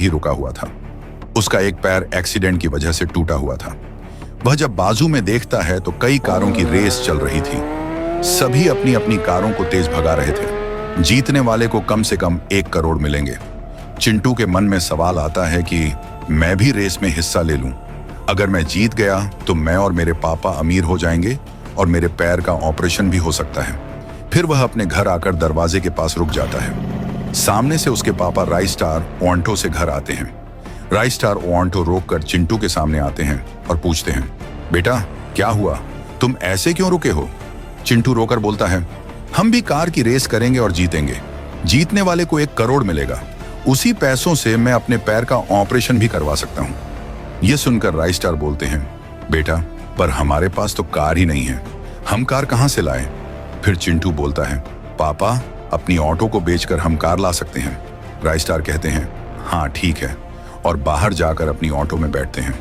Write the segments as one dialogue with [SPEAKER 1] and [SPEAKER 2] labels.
[SPEAKER 1] ही रुका हुआ था। उसका एक पैर एक्सीडेंट की वजह से टूटा हुआ था। वह जब बाजू में देखता है तो कई कारों की रेस चल रही थी। सभी अपनी अपनी कारों को तेज भगा रहे थे। जीतने वाले को कम से कम 1 करोड़ मिलेंगे। चिंटू के मन में सवाल आता है कि मैं भी रेस में हिस्सा ले लूं। अगर मैं जीत गया तो मैं और मेरे पापा अमीर हो जाएंगे और मेरे पैर का ऑपरेशन भी हो सकता है। फिर वह अपने घर आकर दरवाजे के पास रुक जाता है। सामने से उसके पापा राइस्टार ओंटो से घर आते हैं। राइस्टार ओंटो रोककर चिंटू के सामने आते हैं और पूछते हैं, बेटा क्या हुआ, तुम ऐसे क्यों रुके हो? चिंटू रोकर बोलता है, हम भी कार की रेस करेंगे और जीतेंगे। जीतने वाले को 1 करोड़ मिलेगा। उसी पैसों से मैं अपने पैर का ऑपरेशन भी करवा सकता हूँ। यह सुनकर राइस्टार बोलते हैं, बेटा पर हमारे पास तो कार ही नहीं है, हम कार कहाँ से लाएं? फिर चिंटू बोलता है, पापा अपनी ऑटो को बेचकर हम कार ला सकते हैं। राइस्टार कहते हैं, हाँ ठीक है, और बाहर जाकर अपनी ऑटो में बैठते हैं।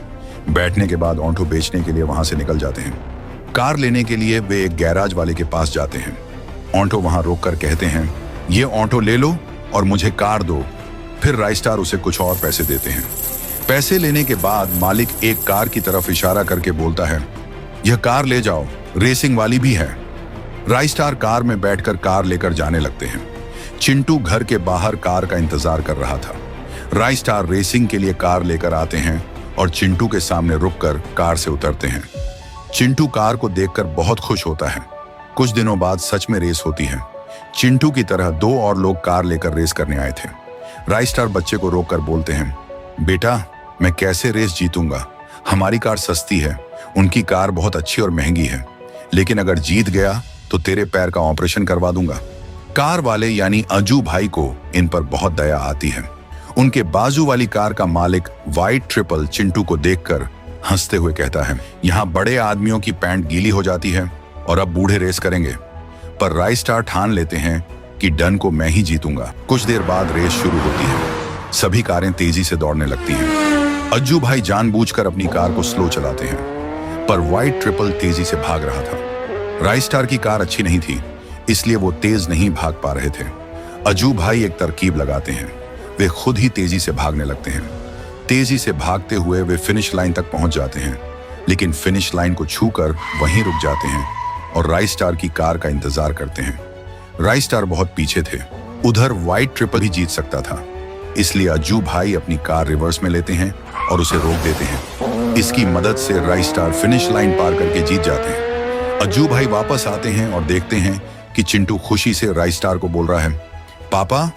[SPEAKER 1] बैठने के बाद ऑटो बेचने के लिए वहां से निकल जाते हैं। कार लेने के लिए वे एक गैराज वाले के पास जाते हैं। ऑटो वहां रोककर कहते हैं, ये ऑटो ले लो और मुझे कार दो। फिर राइस्टार उसे कुछ और पैसे देते हैं। पैसे लेने के बाद मालिक एक कार की तरफ इशारा करके बोलता है, यह कार ले जाओ, रेसिंग वाली भी है। राइस्टार कार में बैठकर कार लेकर जाने लगते हैं। चिंटू घर के बाहर कार का इंतजार कर रहा था। राइस्टार रेसिंग के लिए कार लेकर आते हैं और चिंटू के सामने रुककर कार से उतरते हैं। चिंटू कार को देखकर बहुत खुश होता है। कुछ दिनों बाद सच में रेस होती है। चिंटू की तरह 2 और लोग कार लेकर रेस करने आए थे। राइस्टार बच्चे को रोककर बोलते हैं, बेटा मैं कैसे रेस जीतूंगा, हमारी कार सस्ती है, उनकी कार बहुत अच्छी और महंगी है, लेकिन अगर जीत गया तो तेरे पैर का ऑपरेशन करवा दूंगा। कार वाले यानी अज्जू भाई को इन पर बहुत दया आती है। उनके बाजू वाली कार का मालिक व्हाइट ट्रिपल चिंटू को देखकर हंसते हुए कहता है, यहाँ बड़े आदमियों की पैंट गीली हो जाती है और अब बूढ़े रेस करेंगे। पर राइस्टार ठान लेते हैं कि डन को मैं ही जीतूंगा। कुछ देर बाद रेस शुरू होती है। सभी कारें तेजी से दौड़ने लगती हैं। अज्जू भाई जानबूझकर अपनी कार को स्लो चलाते हैं, पर व्हाइट ट्रिपल तेजी से भाग रहा था। राइस्टार की कार अच्छी नहीं थी, इसलिए वो तेज नहीं भाग पा रहे थे। अज्जू भाई एक तरकीब लगाते हैं। वे खुद ही तेजी से भागने लगते हैं। तेजी से भागते हुए वे फिनिश लाइन तक पहुंच जाते हैं, लेकिन फिनिश लाइन को छूकर वहीं रुक जाते हैं और राइस्टार की कार का इंतजार करते हैं। राइस्टार बहुत पीछे थे। उधर व्हाइट ट्रिपल ही जीत सकता था, इसलिए अज्जू भाई अपनी कार रिवर्स में लेते हैं और उसे रोक देते हैं। इसकी मदद से राइस्टार फिनिश लाइन पार करके जीत जाते हैं। अज्जू भाई वापस आते हैं और देखते हैं कि चिंटू खुशी से राइस्टार को बोल रहा है, पापा